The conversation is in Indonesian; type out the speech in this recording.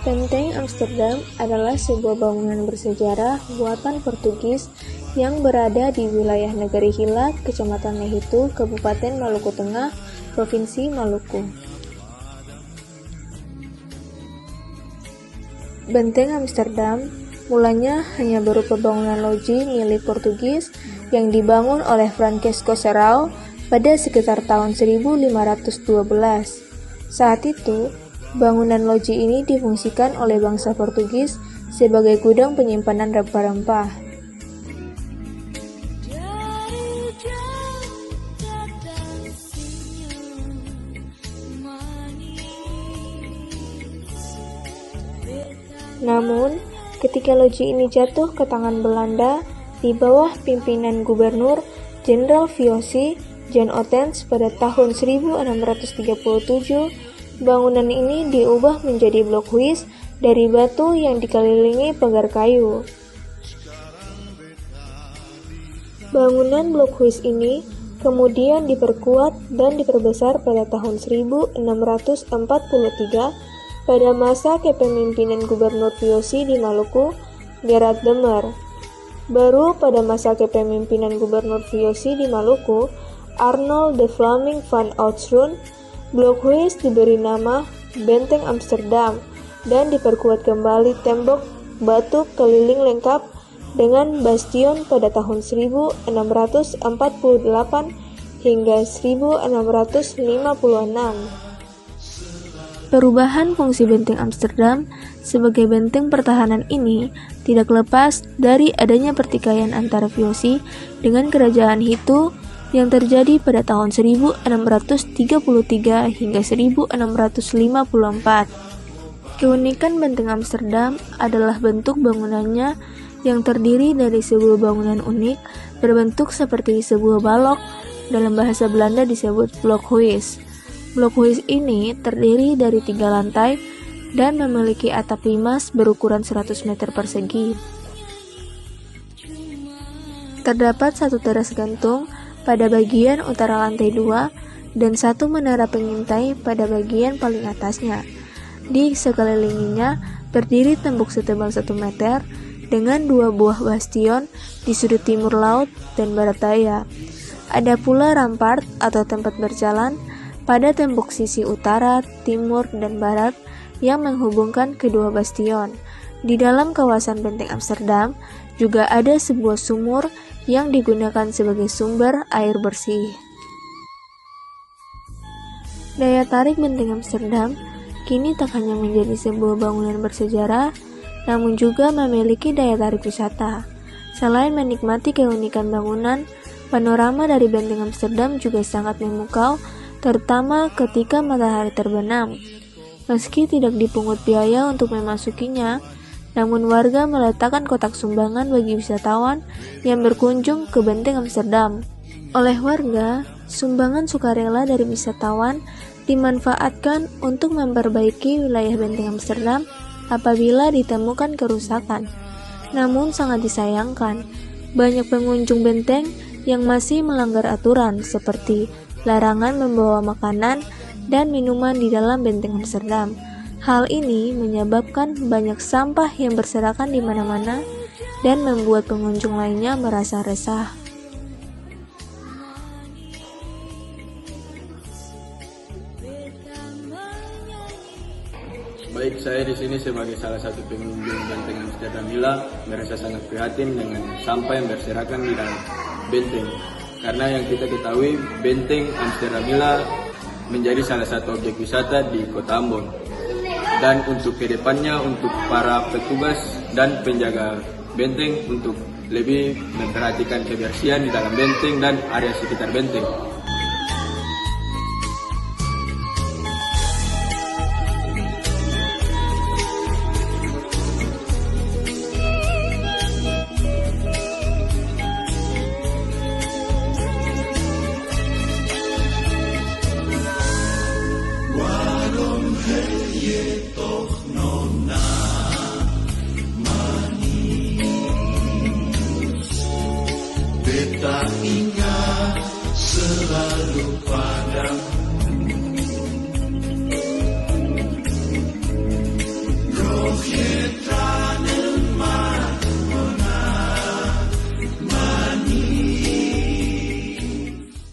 Benteng Amsterdam adalah sebuah bangunan bersejarah buatan Portugis yang berada di wilayah Negeri Hila, Kecamatan Lehitu, Kabupaten Maluku Tengah, Provinsi Maluku. Benteng Amsterdam mulanya hanya berupa bangunan loji milik Portugis yang dibangun oleh Francisco Serrao pada sekitar tahun 1512. Saat itu, bangunan loji ini difungsikan oleh bangsa Portugis sebagai gudang penyimpanan rempah-rempah. Namun, ketika loji ini jatuh ke tangan Belanda di bawah pimpinan Gubernur Jenderal VOC Jan Ottens pada tahun 1637, bangunan ini diubah menjadi blok huis dari batu yang dikelilingi pagar kayu. Bangunan blok huis ini kemudian diperkuat dan diperbesar pada tahun 1643 pada masa kepemimpinan Gubernur VOC di Maluku, Gerard de Mer. Baru pada masa kepemimpinan Gubernur VOC di Maluku, Arnold de Vlaming van Oudtshoorn, blok huis diberi nama Benteng Amsterdam dan diperkuat kembali tembok batu keliling lengkap dengan bastion pada tahun 1648 hingga 1656. Perubahan fungsi Benteng Amsterdam sebagai benteng pertahanan ini tidak lepas dari adanya pertikaian antara VOC dengan Kerajaan Hitu yang terjadi pada tahun 1633 hingga 1654. Keunikan Benteng Amsterdam adalah bentuk bangunannya yang terdiri dari sebuah bangunan unik berbentuk seperti sebuah balok, dalam bahasa Belanda disebut blok huis. Blok huis ini terdiri dari 3 lantai dan memiliki atap limas berukuran 100 meter persegi. Terdapat satu teras gantung pada bagian utara lantai 2 dan satu menara pengintai pada bagian paling atasnya. Di sekelilinginya berdiri tembok setebal 1 meter dengan 2 buah bastion di sudut timur laut dan barat daya. Ada pula rampart atau tempat berjalan pada tembok sisi utara, timur, dan barat yang menghubungkan kedua bastion. Di dalam kawasan Benteng Amsterdam juga ada sebuah sumur yang digunakan sebagai sumber air bersih. Daya tarik Benteng Amsterdam kini tak hanya menjadi sebuah bangunan bersejarah, namun juga memiliki daya tarik wisata. Selain menikmati keunikan bangunan, panorama dari Benteng Amsterdam juga sangat memukau, terutama ketika matahari terbenam. Meski tidak dipungut biaya untuk memasukinya, namun warga meletakkan kotak sumbangan bagi wisatawan yang berkunjung ke Benteng Amsterdam. Oleh warga, sumbangan sukarela dari wisatawan dimanfaatkan untuk memperbaiki wilayah Benteng Amsterdam apabila ditemukan kerusakan. Namun sangat disayangkan, banyak pengunjung benteng yang masih melanggar aturan seperti larangan membawa makanan dan minuman di dalam Benteng Amsterdam. Hal ini menyebabkan banyak sampah yang berserakan di mana-mana dan membuat pengunjung lainnya merasa resah. Baik, saya di sini sebagai salah satu pengunjung Benteng Amsterdam Hila merasa sangat prihatin dengan sampah yang berserakan di dalam benteng. Karena yang kita ketahui, Benteng Amsterdam Hila menjadi salah satu objek wisata di Kota Ambon. Dan untuk kedepannya, untuk para petugas dan penjaga benteng untuk lebih memperhatikan kebersihan di dalam benteng dan area sekitar benteng. Beta ingat selalu padamu.